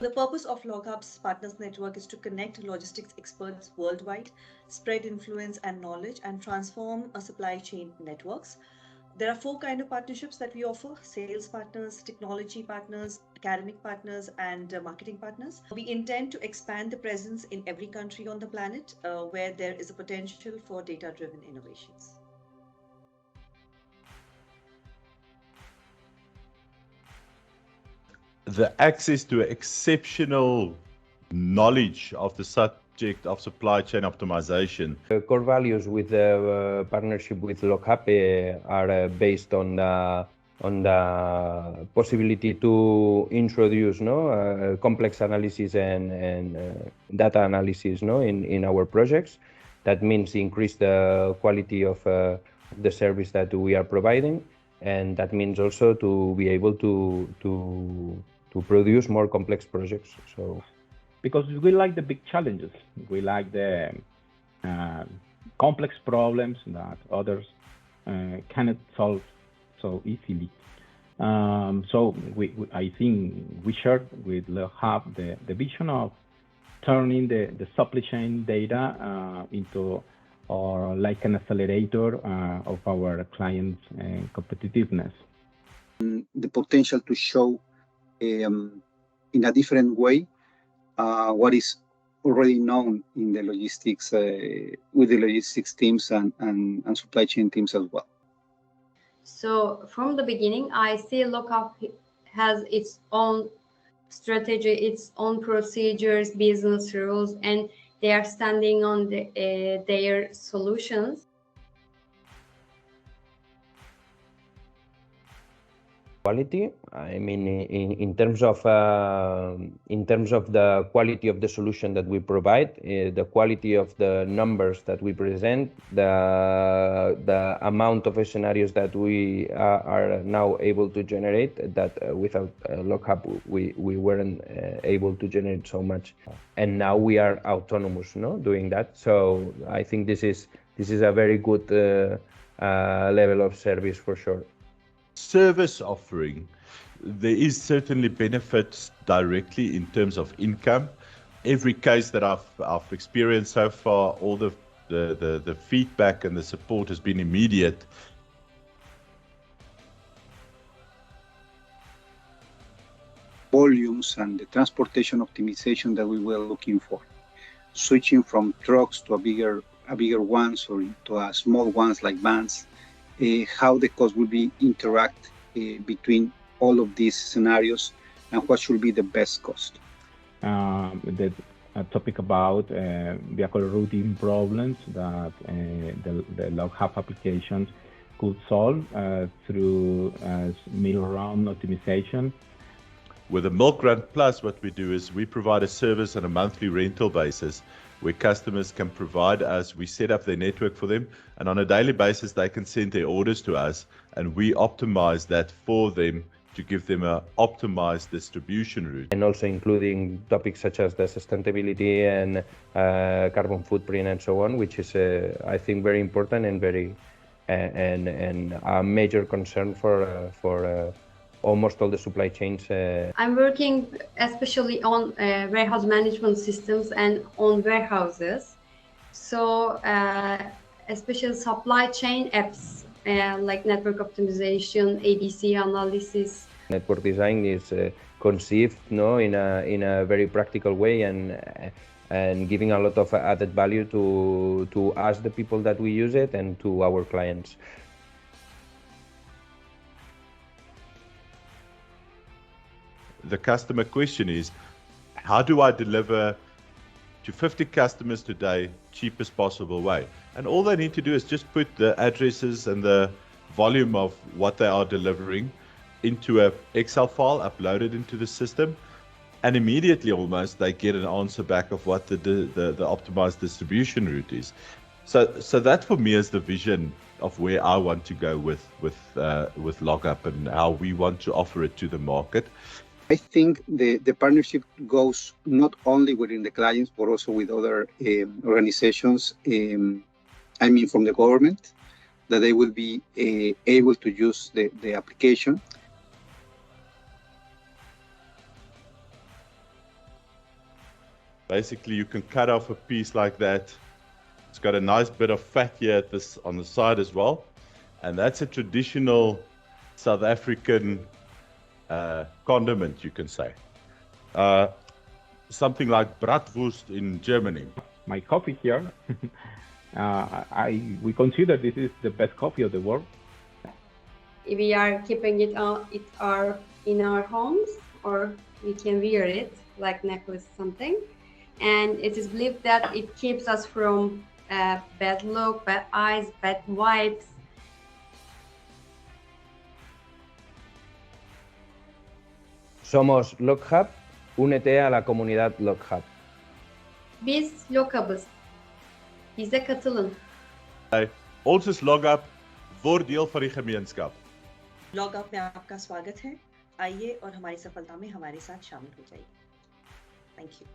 The purpose of LogHub's Partners Network is to connect logistics experts worldwide, spread influence and knowledge, and transform a supply chain networks. There are four kind of partnerships that we offer: sales partners, technology partners, academic partners, and marketing partners. We intend to expand the presence in every country on the planet where there is a potential for data driven innovations. The access to exceptional knowledge of the subject of supply chain optimization. Core values with the partnership with LogHub are based on the possibility to introduce complex analysis and data analysis in our projects. That means increase the quality of the service that we are providing, and that means also to be able to produce more complex projects. So, because we like the big challenges, we like the complex problems that others cannot solve so easily. So I think we shared with LogHub the vision of turning the supply chain data into or like an accelerator of our clients' competitiveness. The potential to show in a different way what is already known in the logistics with the logistics teams and supply chain teams as well. So from the beginning, I see LogHub has its own strategy, its own procedures, business rules, and they are standing on their solutions. Quality, I mean, in terms of the quality of the solution that we provide, the quality of the numbers that we present, the amount of scenarios that we are now able to generate, that without LogHub we weren't able to generate so much, and now we are autonomous, doing that. So I think this is a very good level of service for sure. Service offering, there is certainly benefits directly in terms of income. Every case that I've experienced so far, all the feedback and the support has been immediate. Volumes and the transportation optimization that we were looking for, switching from trucks to a bigger ones or to a small ones like vans. How the cost will be interact between all of these scenarios and what should be the best cost. The topic about vehicle routing problems that the LogHub applications could solve through middle round optimization. With the Milk Run Plus, what we do is we provide a service on a monthly rental basis where customers can provide us, we set up their network for them, and on a daily basis they can send their orders to us, and we optimize that for them to give them an optimized distribution route. And also including topics such as the sustainability and carbon footprint and so on, which is, I think, very important and very and a major concern for almost all the supply chains. I'm working especially on warehouse management systems and on warehouses. So especially supply chain apps like network optimization, ABC analysis. Network design is conceived in a very practical way and giving a lot of added value to us, the people that we use it, and to our clients. The customer question is, how do I deliver to 50 customers today cheapest possible way? And all they need to do is just put the addresses and the volume of what they are delivering into an Excel file, upload it into the system, and immediately almost they get an answer back of what the optimized distribution route is. So that for me is the vision of where I want to go with LogHub and how we want to offer it to the market. I think the partnership goes not only within the clients, but also with other organizations, I mean from the government, that they will be able to use the application. Basically, you can cut off a piece like that. It's got a nice bit of fat here on the side as well. And that's a traditional South African condiment, you can say. Something like bratwurst in Germany. My coffee here, we consider this is the best coffee of the world. We are keeping it in our homes, or we can wear it like necklace something. And it is believed that it keeps us from bad luck, bad eyes, bad vibes. Somos LogHub, únete a la comunidad LogHub. Biz Lokabız. Bize katılın. Ons is LogHub, word deel van die gemeenskap. LogHub में आपका स्वागत है. आइए और हमारी सफलता में हमारे साथ शामिल हो जाइए. Thank you.